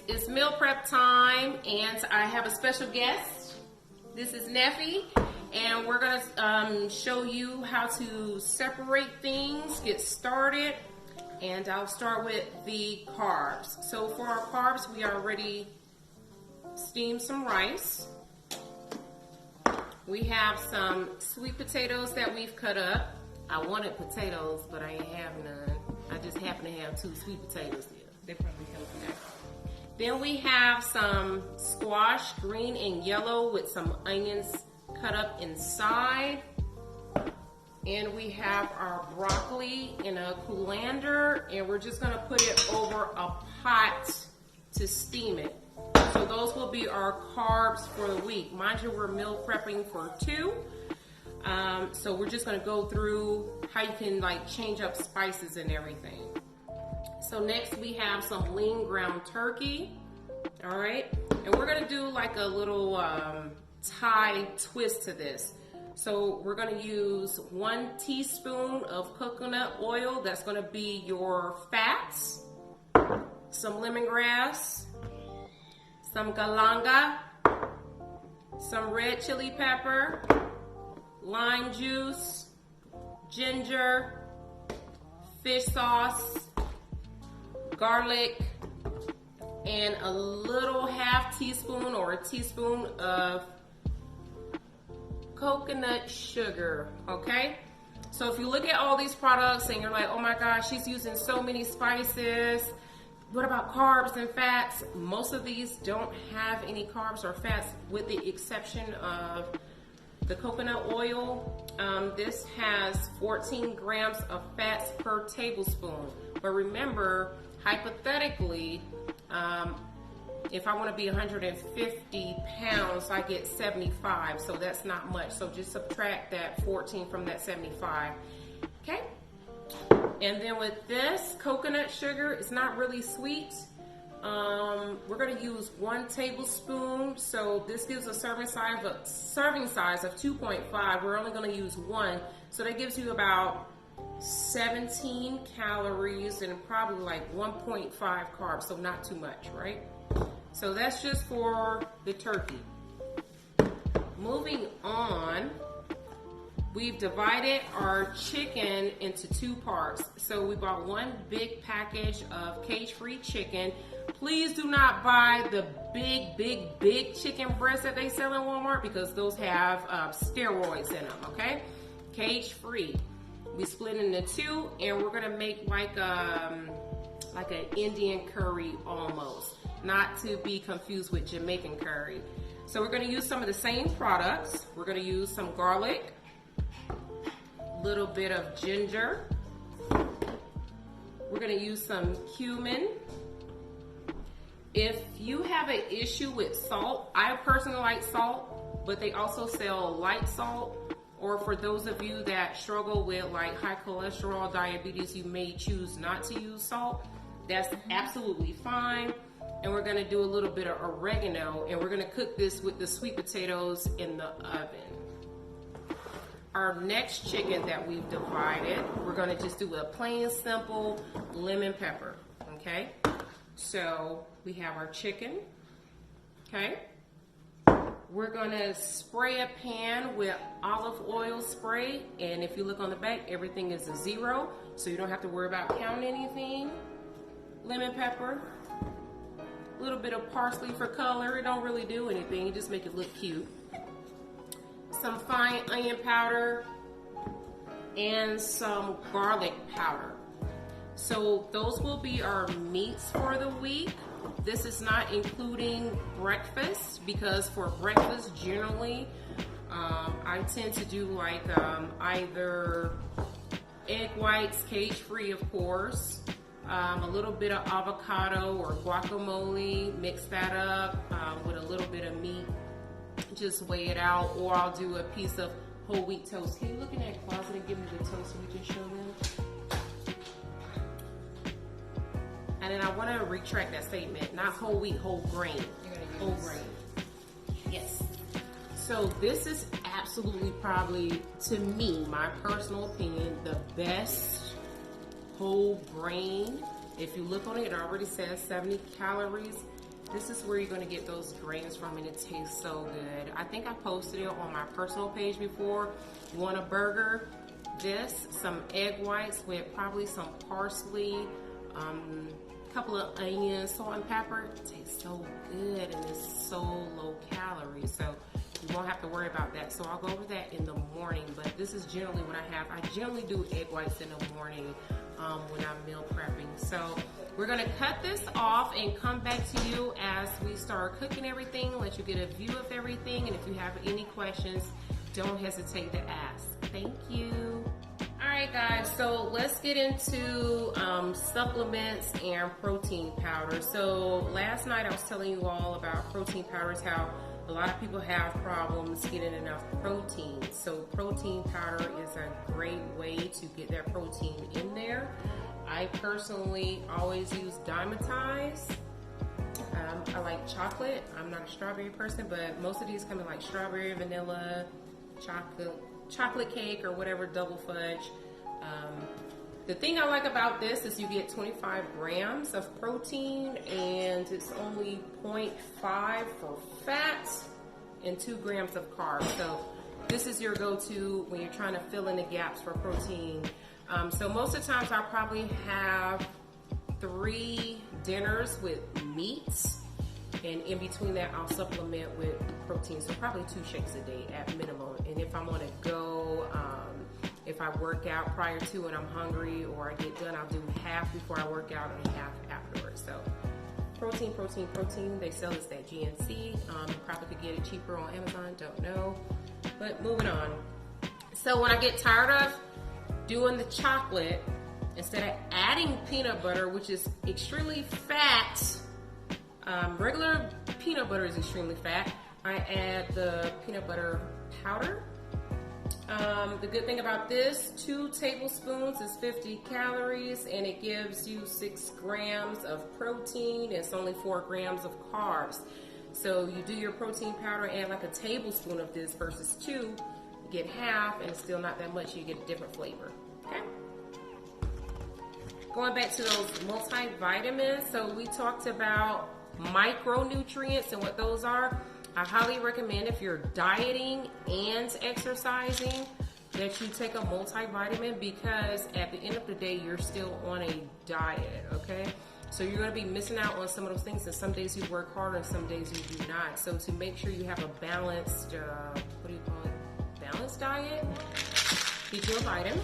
it's meal prep time, and I have a special guest. This is Neffy, and we're gonna show you how to separate things, get started, and I'll start with the carbs. So for our carbs, we already steamed some rice. We have some sweet potatoes that we've cut up. I wanted potatoes, but I ain't have none. I just happen to have 2 sweet potatoes here. They probably come back. Then we have some squash, green and yellow, with some onions cut up inside. And we have our broccoli in a colander, and we're just gonna put it over a pot to steam it. So those will be our carbs for the week. Mind you, we're meal prepping for 2. So we're just gonna go through how you can like change up spices and everything. So next we have some lean ground turkey. All right, and we're gonna do like a little Thai twist to this. So we're gonna use 1 teaspoon of coconut oil. That's gonna be your fats, some lemongrass, some galanga, some red chili pepper, lime juice, ginger, fish sauce, garlic, and a little half teaspoon or a teaspoon of coconut sugar, okay? So if you look at all these products and you're like, oh my gosh, she's using so many spices, what about carbs and fats? Most of these don't have any carbs or fats, with the exception of the coconut oil. This has 14 grams of fats per tablespoon. But remember, hypothetically, if I want to be 150 pounds, I get 75, so that's not much. So just subtract that 14 from that 75, okay? And then with this coconut sugar, it's not really sweet. We're gonna use 1 tablespoon, so this gives a serving size of 2.5. We're only gonna use 1, so that gives you about 17 calories and probably like 1.5 carbs, so not too much, right? So that's just for the turkey. Moving on, we've divided our chicken into 2 parts. So we bought 1 big package of cage-free chicken. Please do not buy the big chicken breasts that they sell in Walmart, because those have steroids in them, okay? Cage-free. We split into 2, and we're gonna make like an Indian curry almost, not to be confused with Jamaican curry. So we're gonna use some of the same products. We're gonna use some garlic, little bit of ginger. We're gonna use some cumin. If you have an issue with salt, I personally like salt, but they also sell light salt. Or for those of you that struggle with like high cholesterol, diabetes, you may choose not to use salt. That's absolutely fine. And we're gonna do a little bit of oregano, and we're gonna cook this with the sweet potatoes in the oven. Our next chicken that we've divided, we're gonna just do a plain simple lemon pepper, okay? So we have our chicken, okay? We're gonna spray a pan with olive oil spray, and if you look on the back, everything is a 0, so you don't have to worry about counting anything. Lemon pepper, a little bit of parsley for color. It don't really do anything, you just make it look cute. Some fine onion powder and some garlic powder. So those will be our meats for the week. This is not including breakfast, because for breakfast generally I tend to do like either egg whites, cage-free of course, a little bit of avocado or guacamole, mix that up with a little bit of meat, just weigh it out, or I'll do a piece of whole wheat toast. Can you look in that closet and give me the toast so we can show them? And then I want to retract that statement, not whole wheat, whole grain. Whole grain. Yes. So this is absolutely, probably, to me, my personal opinion, the best whole grain. If you look on it, it already says 70 calories. This is where you're gonna get those grains from, and it tastes so good. I think I posted it on my personal page before. You want a burger? This, some egg whites with probably some parsley, a couple of onions, salt and pepper. It tastes so good, and it's so low calorie, so you won't have to worry about that. So I'll go over that in the morning, but this is generally what I have. I generally do egg whites in the morning when I'm meal prepping. So we're gonna cut this off and come back to you as we start cooking everything, let you get a view of everything, and if you have any questions, don't hesitate to ask. Thank you. All right, guys, so let's get into supplements and protein powder. So last night I was telling you all about protein powders, how a lot of people have problems getting enough protein. So protein powder is a great way to get that protein in there. I personally always use Dymatize. I like chocolate. I'm not a strawberry person, but most of these come in like strawberry, vanilla, chocolate cake, or whatever, double fudge. The thing I like about this is you get 25 grams of protein, and it's only 0.5 for fat and 2 grams of carbs. So this is your go-to when you're trying to fill in the gaps for protein. So most of the times I'll probably have 3 dinners with meats, and in between that I'll supplement with protein. So probably 2 shakes a day at minimum. And if I'm on a go, if I work out prior to and I'm hungry, or I get done, I'll do half before I work out and half afterwards. So protein, protein, protein. They sell this at GNC. You probably could get it cheaper on Amazon, don't know. But moving on. So when I get tired of doing the chocolate, instead of adding peanut butter, which is extremely fat, regular peanut butter is extremely fat, I add the peanut butter powder. The good thing about this, 2 tablespoons is 50 calories, and it gives you 6 grams of protein. It's only 4 grams of carbs. So you do your protein powder, add like a tablespoon of this versus 2, you get half, and it's still not that much. You get a different flavor. Okay. Going back to those multivitamins, so we talked about micronutrients and what those are. I highly recommend, if you're dieting and exercising, that you take a multivitamin, because at the end of the day, you're still on a diet, okay? So you're gonna be missing out on some of those things, and some days you work hard and some days you do not. So to make sure you have a balanced, what do you call it? Balanced diet, get you a vitamin.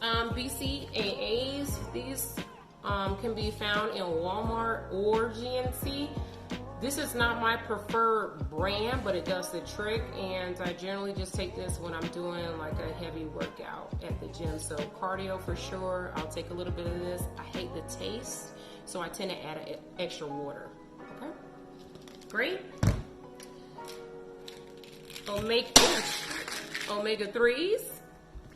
BCAAs, these can be found in Walmart or GNC. This is not my preferred brand, but it does the trick, and I generally just take this when I'm doing like a heavy workout at the gym. So cardio for sure, I'll take a little bit of this. I hate the taste, so I tend to add extra water. Okay, great. Omega-3s.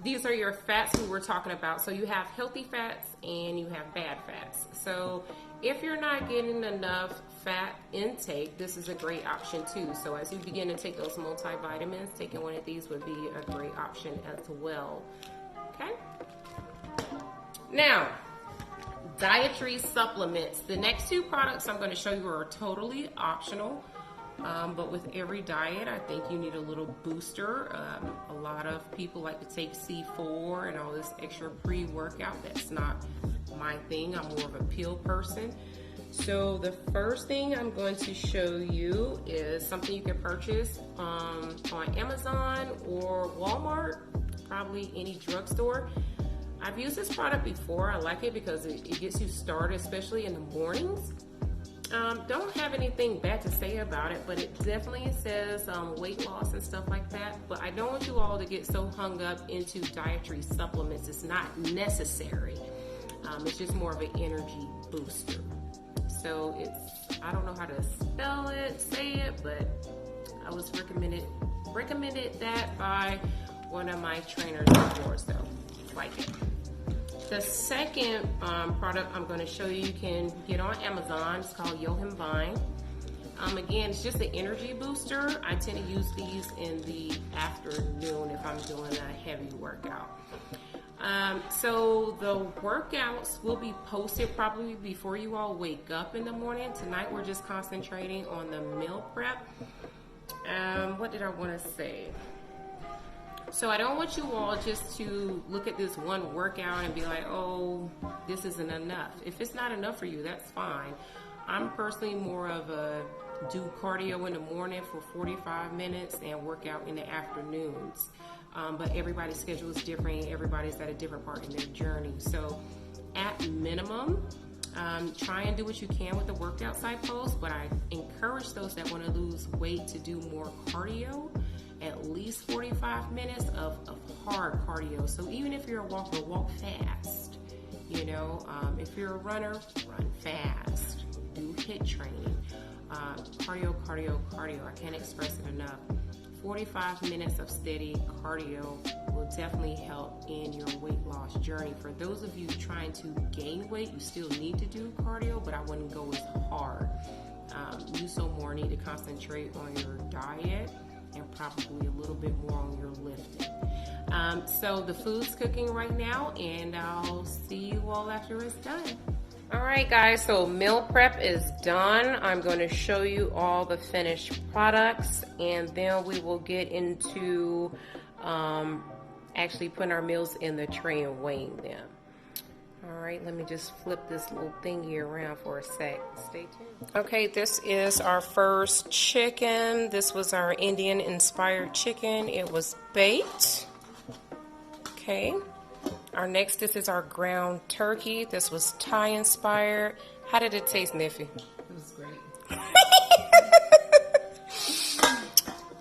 These are your fats we were talking about. So you have healthy fats and you have bad fats. So if you're not getting enough fat intake, this is a great option too. So as you begin to take those multivitamins, taking one of these would be a great option as well. Okay. Now, dietary supplements. The next 2 products I'm going to show you are totally optional. But with every diet, I think you need a little booster. A lot of people like to take C4 and all this extra pre-workout. That's not my thing. I'm more of a pill person. So the first thing I'm going to show you is something you can purchase on Amazon or Walmart, probably any drugstore. I've used this product before. I like it because it gets you started, especially in the mornings. Don't have anything bad to say about it, but it definitely says weight loss and stuff like that. But I don't want you all to get so hung up into dietary supplements. It's not necessary. It's just more of an energy booster. So it's, I don't know how to spell it, say it, but I was recommended that by one of my trainers before, so like it. The second product I'm going to show you can get on Amazon. It's called Yohimbine. Again, it's just an energy booster. I tend to use these in the afternoon if I'm doing a heavy workout. So the workouts will be posted probably before you all wake up in the morning. Tonight we're just concentrating on the meal prep. What did I want to say? So I don't want you all just to look at this one workout and be like, oh, this isn't enough. If it's not enough for you, that's fine. I'm personally more of a do cardio in the morning for 45 minutes and work out in the afternoons. But everybody's schedule is different. Everybody's at a different part in their journey. So at minimum, try and do what you can with the workout side post, but I encourage those that want to lose weight to do more cardio, at least 45 minutes of hard cardio. So even if you're a walker, walk fast. You know, if you're a runner, run fast. Do HIIT training. Cardio. I can't express it enough. 45 minutes of steady cardio will definitely help in your weight loss journey. For those of you trying to gain weight, you still need to do cardio, but I wouldn't go as hard. You so more need to concentrate on your diet and probably a little bit more on your lifting. So the food's cooking right now, and I'll see you all after it's done. All right, guys, so meal prep is done. I'm going to show you all the finished products, and then we will get into actually putting our meals in the tray and weighing them. All right, let me just flip this little thingy around for a sec. Stay tuned. Okay, this is our first chicken. This was our Indian-inspired chicken. It was baked. Okay. This is our ground turkey. This was Thai inspired. How did it taste, Niffy? It was great.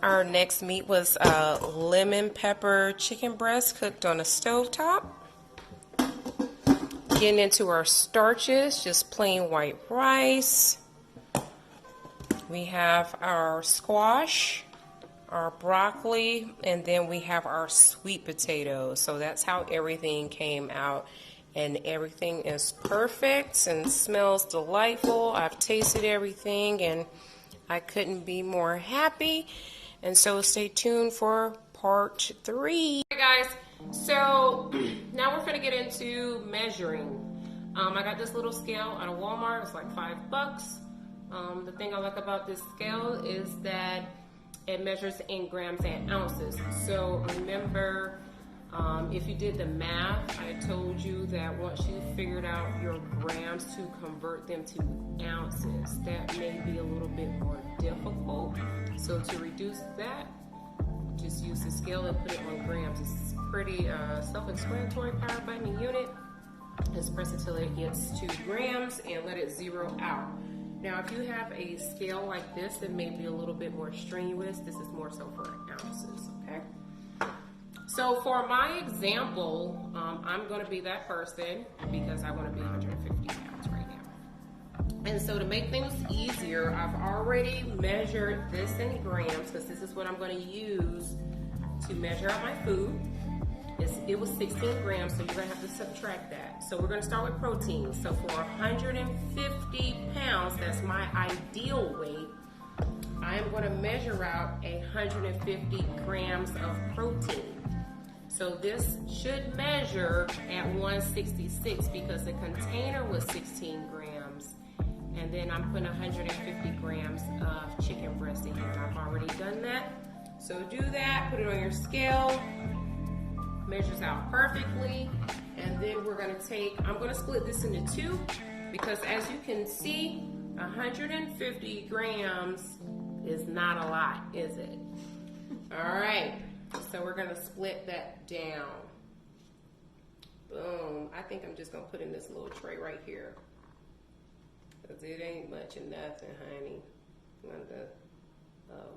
Our next meat was lemon pepper chicken breast cooked on a stovetop. Getting into our starches, just plain white rice. We have our squash, our broccoli, and then we have our sweet potatoes. So that's how everything came out, and everything is perfect and smells delightful. I've tasted everything and I couldn't be more happy. And so stay tuned for part 3. Hey guys, so now we're gonna get into measuring. I got this little scale out of Walmart. It's like $5. The thing I like about this scale is that it measures in grams and ounces. So remember, if you did the math, I told you that once you figured out your grams to convert them to ounces, that may be a little bit more difficult. So to reduce that, just use the scale and put it on grams. It's pretty self-explanatory. Power button and unit. Just press it till it gets 2 grams and let it zero out. Now, if you have a scale like this, it may be a little bit more strenuous. This is more so for ounces, okay? So for my example, I'm gonna be that person because I wanna be 150 pounds right now. And so to make things easier, I've already measured this in grams because this is what I'm gonna use to measure out my food. It was 16 grams, so you're gonna have to subtract that. So we're gonna start with protein. So for 150 pounds, that's my ideal weight, I am gonna measure out 150 grams of protein. So this should measure at 166 because the container was 16 grams. And then I'm putting 150 grams of chicken breast in here. I've already done that. So do that, put it on your scale. Measures out perfectly, and then we're gonna I'm gonna split this into 2 because as you can see, 150 grams is not a lot, is it? All right, so we're gonna split that down. Boom. I think I'm just gonna put in this little tray right here because it ain't much of nothing, honey. I'm gonna,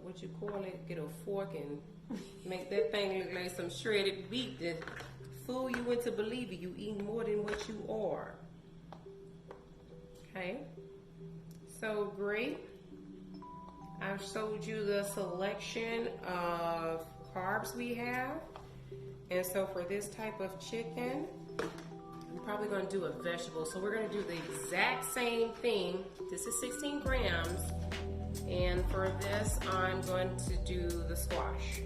what you call it, get a fork and make that thing look like some shredded beef to fool you into believing you eating more than what you are. Okay, so great. I've showed you the selection of carbs we have. And so for this type of chicken, I'm probably gonna do a vegetable. So we're gonna do the exact same thing. This is 16 grams. And for this, I'm going to do the squash.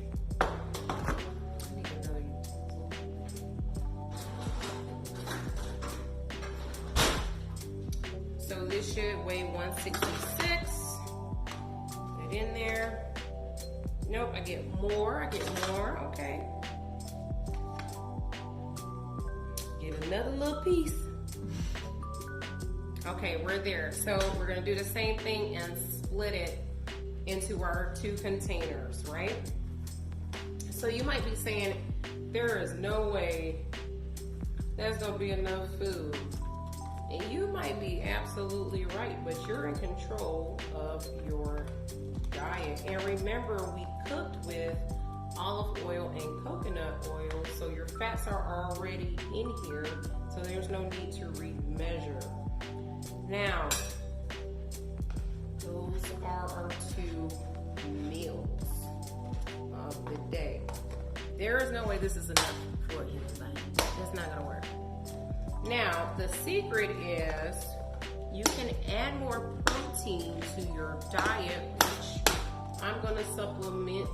So this should weigh 166. Put it in there. Nope, I get more, okay. Get another little piece. Okay, we're there. So we're gonna do the same thing and split it into our 2 containers, right? So you might be saying, there is no way there's gonna be enough food. And you might be absolutely right, but you're in control of your diet. And remember, we cooked with olive oil and coconut oil, so your fats are already in here, so there's no need to remeasure. Now, those are our 2 meals of the day. There is no way this is enough for anybody. It's not gonna work. Now, the secret is you can add more protein to your diet, which I'm gonna supplement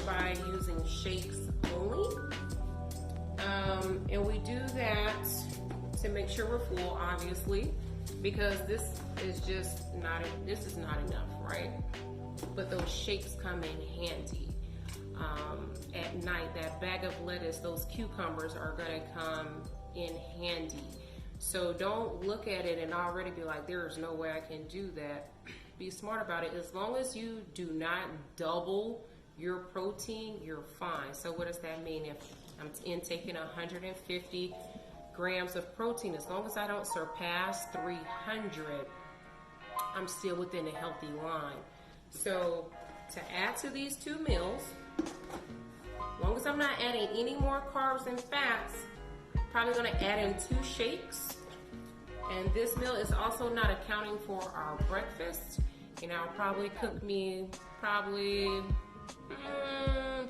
by using shakes only. And we do that to make sure we're full, obviously, because this is not enough, right? But those shakes come in handy. At night, that bag of lettuce, those cucumbers are gonna come in handy. So don't look at it and already be like, there's no way I can do that. Be smart about it. As long as you do not double your protein, you're fine. So what does that mean? If I'm intaking 150 grams of protein, as long as I don't surpass 300, I'm still within a healthy line. So to add to these 2 meals, as long as I'm not adding any more carbs and fats, probably gonna add in 2 shakes. And this meal is also not accounting for our breakfast. And I'll probably cook me 3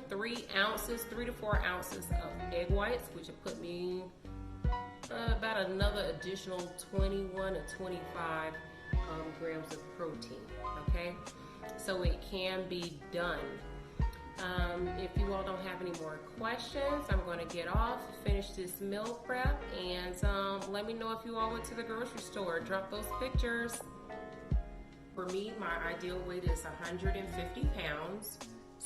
to 4 ounces of egg whites, which will put me about another additional 21 to 25 grams of protein, okay? So it can be done. If you all don't have any more questions, I'm going to get off, finish this meal prep, and let me know if you all went to the grocery store. Drop those pictures. For me, my ideal weight is 150 pounds.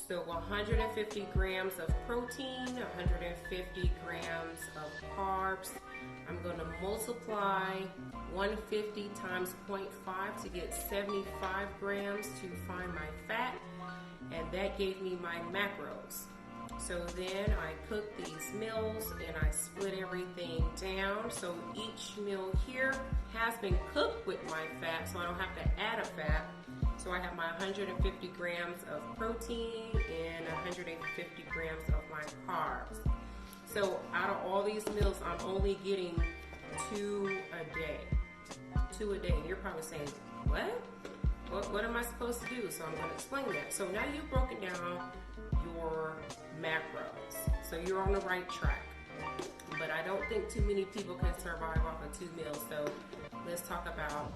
So 150 grams of protein, 150 grams of carbs. I'm going to multiply 150 times 0.5 to get 75 grams to find my fat. And that gave me my macros. So then I cook these meals and I split everything down. So each meal here has been cooked with my fat, so I don't have to add a fat. So I have my 150 grams of protein and 150 grams of my carbs. So out of all these meals, I'm only getting 2 a day. 2 a day. You're probably saying, what? What am I supposed to do? So I'm going to explain that. So now you've broken down your macros. So you're on the right track. But I don't think too many people can survive off of 2 meals. So let's talk about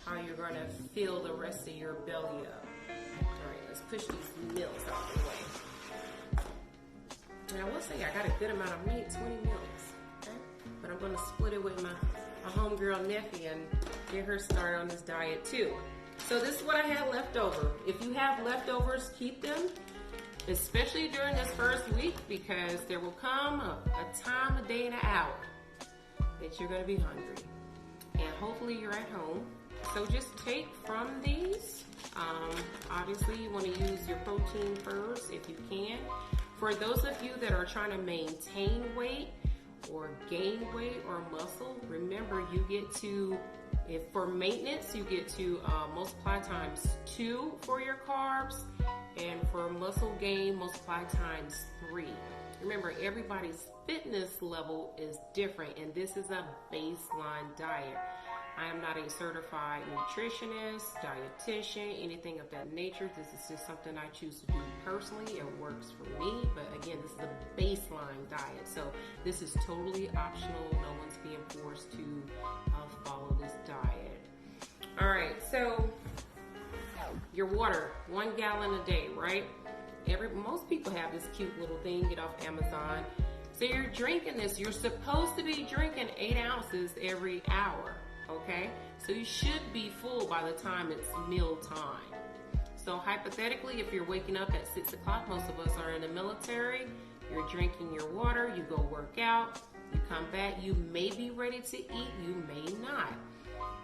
how you're going to fill the rest of your belly up. All right, let's push these meals out of the way. And I will say I got a good amount of meat, 20 meals. Okay? But I'm going to split it with my homegirl Neffy and get her started on this diet too. So this is what I had left over. If you have leftovers, keep them, especially during this first week, because there will come a time, a day, and an hour that you're going to be hungry. And hopefully you're at home. So just take from these. Obviously you want to use your protein first if you can. For those of you that are trying to maintain weight or gain weight or muscle, remember you get to, if for maintenance, you get to multiply times 2 for your carbs, and for muscle gain, multiply times 3. Remember, everybody's fitness level is different, and this is a baseline diet. I am not a certified nutritionist, dietitian, anything of that nature. This is just something I choose to do personally. It works for me, but again, this is a baseline diet. So this is totally optional. No one's being forced to follow this diet. All right, so your water, 1 gallon a day, right? Most people have this cute little thing, get off Amazon. So you're drinking this. You're supposed to be drinking 8 ounces every hour. okay? So you should be full by the time it's meal time. So hypothetically, if you're waking up at 6 o'clock, most of us are in the military, you're drinking your water, you go work out, you come back, you may be ready to eat, you may not.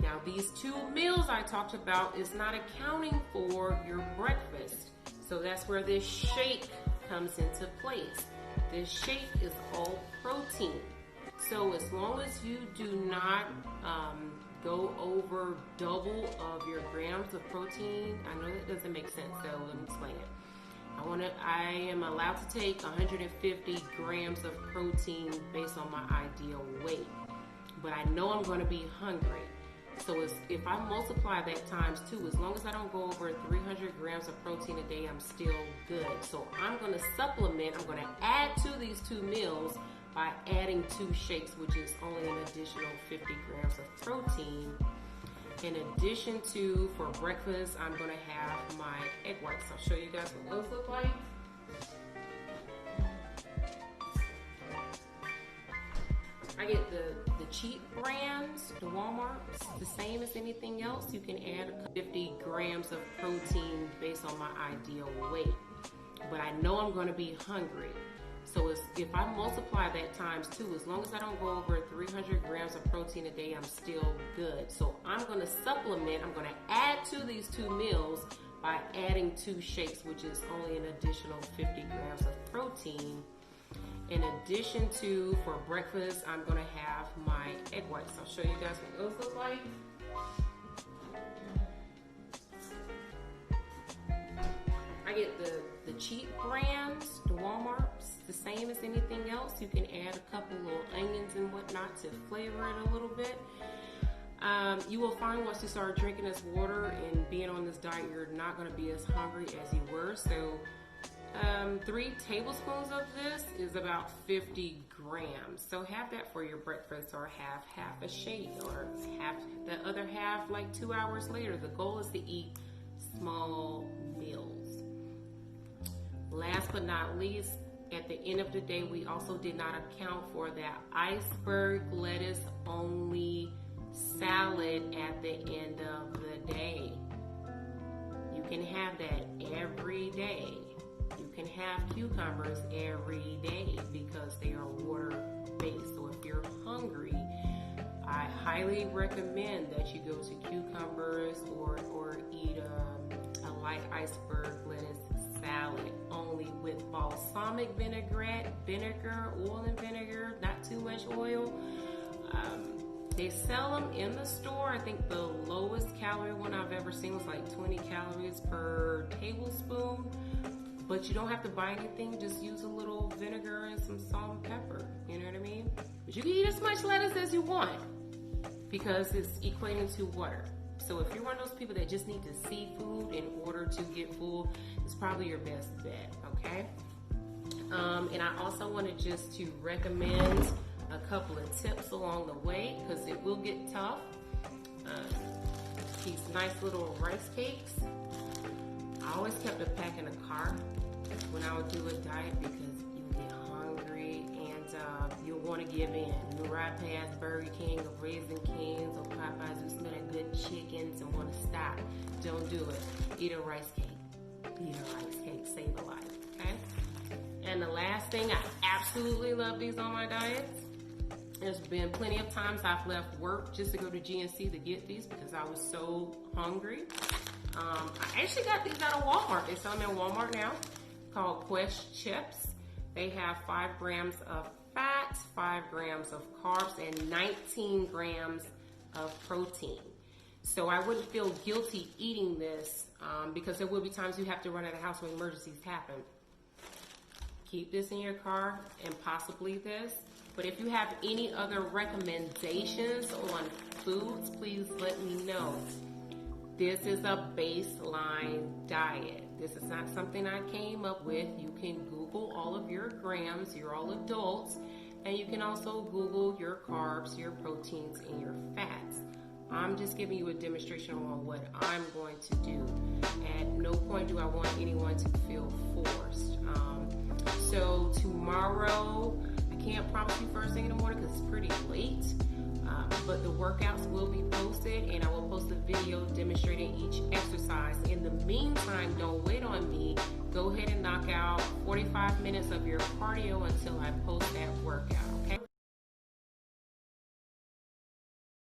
Now these 2 meals I talked about is not accounting for your breakfast. So that's where this shake comes into place. This shake is all protein. So as long as you do not go over double of your grams of protein, I know that doesn't make sense, so let me explain it. I am allowed to take 150 grams of protein based on my ideal weight, but I know I'm going to be hungry. So if I multiply that times 2, as long as I don't go over 300 grams of protein a day, I'm still good. So I'm going to supplement, I'm going to add to these 2 meals by adding 2 shakes, which is only an additional 50 grams of protein. In addition to, for breakfast, I'm going to have my egg whites. I'll show you guys what those look like. I get the cheap brands, the Walmart's, the same as anything else. You can add 50 grams of protein based on my ideal weight. But I know I'm going to be hungry. So if I multiply that times 2, as long as I don't go over 300 grams of protein a day, I'm still good. So I'm going to supplement, I'm going to add to these 2 meals by adding 2 shakes, which is only an additional 50 grams of protein. In addition to, for breakfast, I'm going to have my egg whites. I'll show you guys what those look like. I get the cheap brands, the Walmart's, the same as anything else. You can add a couple little onions and whatnot to flavor it a little bit. You will find once you start drinking this water and being on this diet, you're not going to be as hungry as you were. So 3 tablespoons of this is about 50 grams. So have that for your breakfast, or have half a shake, or have the other half like 2 hours later. The goal is to eat small meals. Last but not least, at the end of the day, we also did not account for that iceberg lettuce only salad at the end of the day. You can have that every day. You can have cucumbers every day because they are water-based. So if you're hungry, I highly recommend that you go to cucumbers or eat a light iceberg lettuce salad, only with balsamic vinegar, oil and vinegar, not too much oil. They sell them in the store. I think the lowest calorie one I've ever seen was like 20 calories per tablespoon. But you don't have to buy anything, just use a little vinegar and some salt and pepper, you know what I mean? But you can eat as much lettuce as you want because it's equating to water. So if you're one of those people that just need to see food in order to get full, it's probably your best bet, okay? And I also wanted just to recommend a couple of tips along the way because it will get tough. These nice little rice cakes. I always kept a pack in the car when I would do a diet because you get hungry and you'll want to give in. You ride past Burger King or Raising Cane's or Popeyes, you smell that good chickens and want to stop. Don't do it. Eat a rice cake. Eat a rice cake. Save a life. Okay? And the last thing, I absolutely love these on my diets. There's been plenty of times I've left work just to go to GNC to get these because I was so hungry. I actually got these out of Walmart. They sell them in Walmart now, called Quest Chips. They have 5 grams of fat, 5 grams of carbs, and 19 grams of protein. So I wouldn't feel guilty eating this because there will be times you have to run out of the house when emergencies happen. Keep this in your car and possibly this. But if you have any other recommendations on foods, please let me know. This is a baseline diet. This is not something I came up with. You can Google all of your grams. You're all adults. And you can also Google your carbs, your proteins, and your fats. I'm just giving you a demonstration on what I'm going to do. At no point do I want anyone to feel forced. So tomorrow, I can't promise you first thing in the morning because it's pretty late. But the workouts will be posted, and I will post a video demonstrating each exercise. In the meantime, don't wait on me. Go ahead and knock out 45 minutes of your cardio until I post that workout.